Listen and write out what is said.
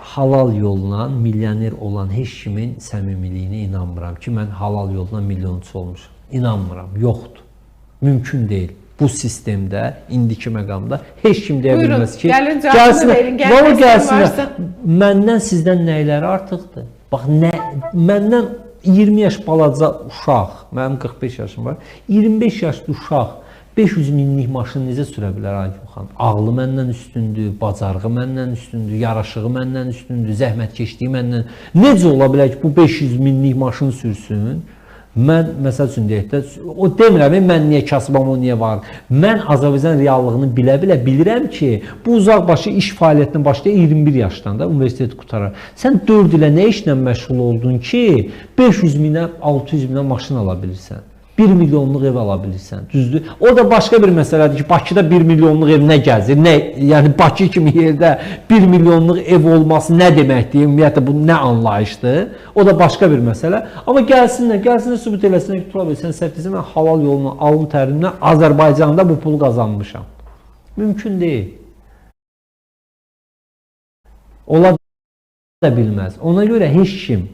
halal yolla milyoner olan heç kimin səmimiliyinə inanmıram ki, mən halal yolla milyonçu olmuşam. İnanmıram, yoxdur. Mümkün deyil. Bu sistemdə, indiki məqamda heç kim deyə bilməz ki, gəlsin, məndən sizdən nəyləri artıqdır? Bax, məndən 20 yaş balaca uşaq, mənim 45 yaşım var, 25 yaşlı uşaq 500 minlik maşını necə sürə bilər Aygün xanım? Ağlı məndən üstündür, bacarığı məndən üstündür, yaraşığı məndən üstündür, zəhmətkeşliyi məndən. Necə ola bilər ki, bu 500 minlik maşını sürsün? Mən, məsəl üçün deyək də, o demirəm, mən niyə kasıbam, o niyə var? Mən Azərbaycan reallığını bilə-bilə bilirəm ki, bu uzaqbaşı iş fəaliyyətinə başlayır 21 yaşdan da universiteti qutarar. Sən 4 ilə nə işlə məşğul oldun ki, 500 minə, 600 minə maşın ala bilirsən? 1 milyonluq ev ala bilirsən, düzdür? O da başqa bir məsələdir ki, Bakıda 1 milyonluq ev nə gəzir? Yəni Bakı kimi yerdə 1 milyonluq ev olması nə deməkdir? Ümumiyyətlə, bu nə anlayışdır? O da başqa bir məsələ. Amma gəlsinlər sübut eləsinlər ki, Turab, sən səhv deyirsən, mən halal yoluna, alın tərimlə Azərbaycanda bu pulu qazanmışam. Mümkün deyil. Ola da bilməz. Ona görə heç kim